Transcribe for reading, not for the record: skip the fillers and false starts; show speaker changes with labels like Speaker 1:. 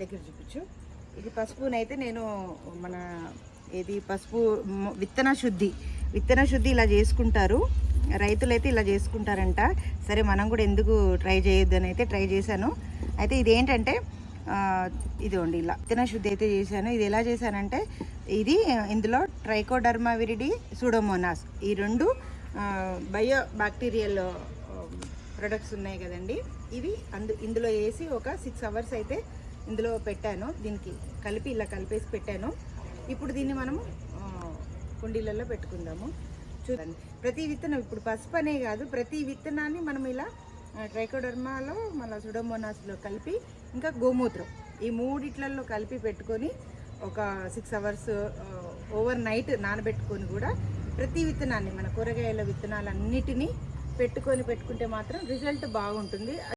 Speaker 1: దగ్గర చూపించు. ఇది పసుపునైతే నేను మన ఇది పసుపు విత్తన శుద్ధి ఇలా చేసుకుంటారు రైతులైతే, ఇలా చేసుకుంటారంట. సరే మనం కూడా ఎందుకు ట్రై చేయొద్దని అయితే ట్రై చేశాను. అయితే ఇదేంటంటే ఇదిగోండి ఇలా విత్తన శుద్ధి అయితే చేశాను. ఇది ఎలా చేశానంటే ఇందులో ట్రైకోడర్మా విరిడి, సూడోమోనాస్ ఈ రెండు బయో బ్యాక్టీరియల్ ప్రొడక్ట్స్ ఉన్నాయి కదండి. ఇవి ఇందులో వేసి ఒక 6 అవర్స్ అయితే ఇందులో పెట్టాను. దీనికి ఇలా కలిపేసి పెట్టాను. ఇప్పుడు దీన్ని మనము కుండీలలో పెట్టుకుందాము. చూడండి, ప్రతి విత్తనం ఇప్పుడు పసుపు అనే కాదు, ప్రతి విత్తనాన్ని మనం ఇలా ట్రైకోడర్మాలో మళ్ళీ సుడోమోనాస్లో కలిపి ఇంకా గోమూత్రం ఈ మూడిట్లలో కలిపి పెట్టుకొని ఒక 6 అవర్స్ ఓవర్ నైట్ నానబెట్టుకొని కూడా ప్రతి విత్తనాన్ని మన కూరగాయల విత్తనాలన్నిటినీ పెట్టుకుంటే మాత్రం రిజల్ట్ బాగుంటుంది.